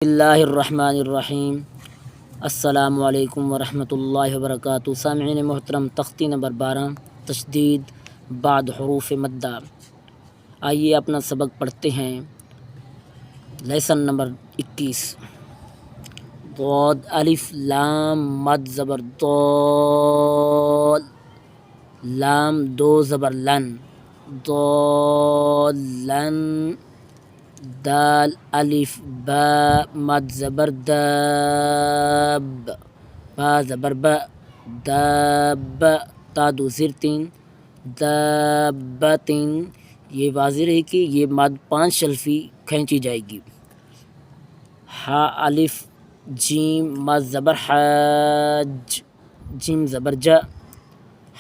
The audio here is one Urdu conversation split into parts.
اللہ الرحمن الرحیم۔ السلام علیکم ورحمۃ اللہ وبرکاتہ۔ سامعین محترم، تختی نمبر 12 تشدید بعد حروف مدہ۔ آئیے اپنا سبق پڑھتے ہیں۔ Lesson number 21۔ ضاد الف لام مد زبر ضال، لام دو زبر لن، ضالن۔ دال الف با مد زبر داب، با زبر با، داب تا دو زیر تین، دابتن۔ یہ واضح ہے کہ یہ مد 5 شلفی کھینچی جائے گی۔ ہا الف جیم مد زبر حاج، جیم زبر جا،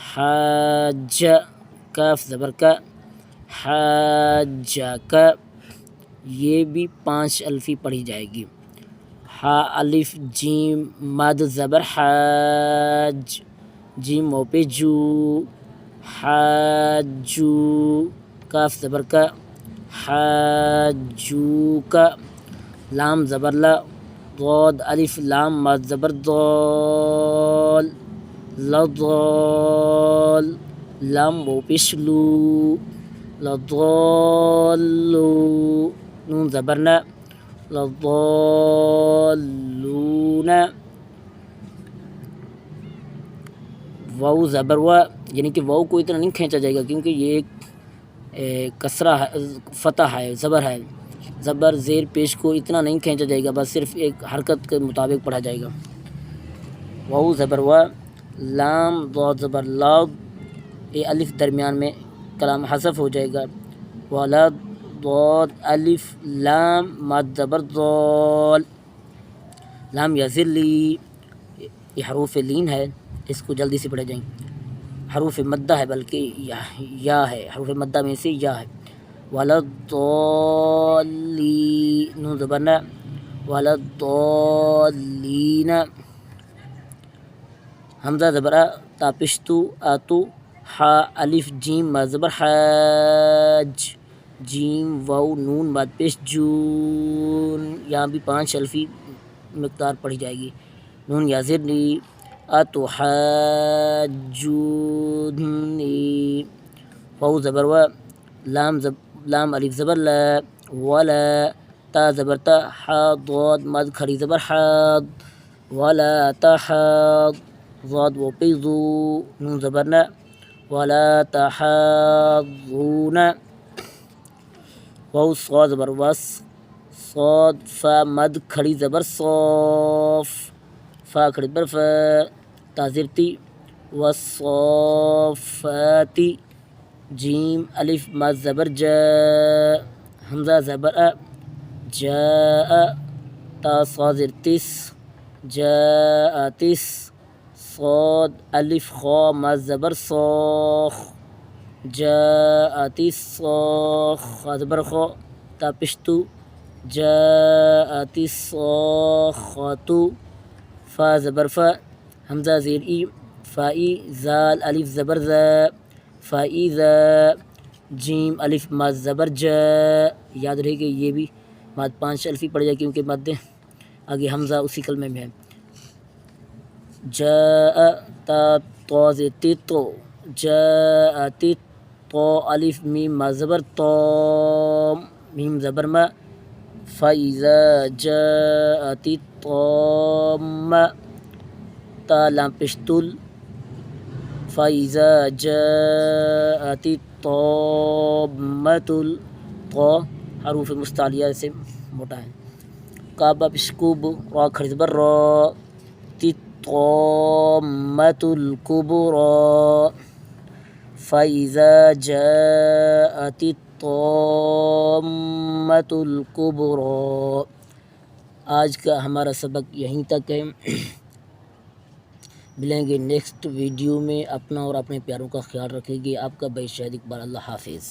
حاج۔ کاف زبر کا، حاج کا، یہ بھی 5 الفی پڑھی جائے گی۔ ہا الف جیم مد زبر حاج، جیم او پہ جو، حاجو۔ کاف زبر کا، حاجو کا، لام زبر لا، ضاد الف لام مد زبر ضال، لضال۔ لام او پہ شلو، لضالو۔ نون زبر نا، لضالون۔ واو زبر وا، یعنی کہ واو کو اتنا نہیں کھینچا جائے گا کیونکہ یہ ایک کسرہ ہے، فتح ہے، زبر ہے۔ زبر زیر پیش کو اتنا نہیں کھینچا جائے گا، بس صرف ایک حرکت کے مطابق پڑھا جائے گا۔ واو زبر وا، لام ضاد زبر لاض، یہ الف درمیان میں کلام حذف ہو جائے گا۔ ولد ضاد الف لام مد زبر ضال، لام یا ذلی، یہ حروف لین ہے، اس کو جلدی سے پڑھے جائیں۔ حروف مدہ ہے، بلکہ یا ہے، حروف مدہ میں سے یا ہے۔ ولضالین، نون زبر نا، ولضالین۔ حمزہ زبر آ، تا پشتو آتو، ہا الف جیم مد زبر حاج، جیم واو نون مد پیش جون، یہاں بھی 5 الفی مقدار پڑھی جائے گی۔ نون یا زرنی، اتو حاجونی۔ واو زبر وا، لام الف زبر لا، ولا، تا زبر تا، حا ضاد مد کھڑی زبر حاض، ولا تحاض۔ ضاد و پہ ذو، نون زبر نا، ولا تحاضون۔ واو صاد زبر وس، صاد فا مد کھڑی زبر صوف، فا کھڑی زبر فا، تا زیر تی، والصافاتی۔ جیم الف مد زبر جا، حمزہ زبر آ، جاء، تا صاد زیر تس، جاءتس۔ صاد الف خا مد زبر صاخ، جاءت الصاخ، خا زبر خا، تا پشتو، جاءت الصاخۃ۔ فا زبر فا، حمزہ زیر ای، فائی، زال الف زبر ذا، فائذا۔ جیم الف مد زبر جا، یاد رہے کہ یہ بھی مد 5 الفی پڑ جائے کیونکہ مد آگے حمزہ اسی کلمے میں ہے۔ جاء، تا طا زیر تو، جاءت طا الف میم مد زبر طام، میم زبر ما، فاذا جاءت الطامہ۔ تا لام پشتل، فاذا جاءت الطامۃ۔ طا حروف مستعلیہ سے موٹا ہے۔ کعبہ پشکوب، را کھڑی زبر را، الطامۃ الکبریٰ۔ فاذا جاءت الطامۃ الکبریٰ۔ آج کا ہمارا سبق یہیں تک ہے، ملیں گے نیکسٹ ویڈیو میں۔ اپنا اور اپنے پیاروں کا خیال رکھیں گے۔ آپ کا بھائی شاہد اقبال، اللہ حافظ۔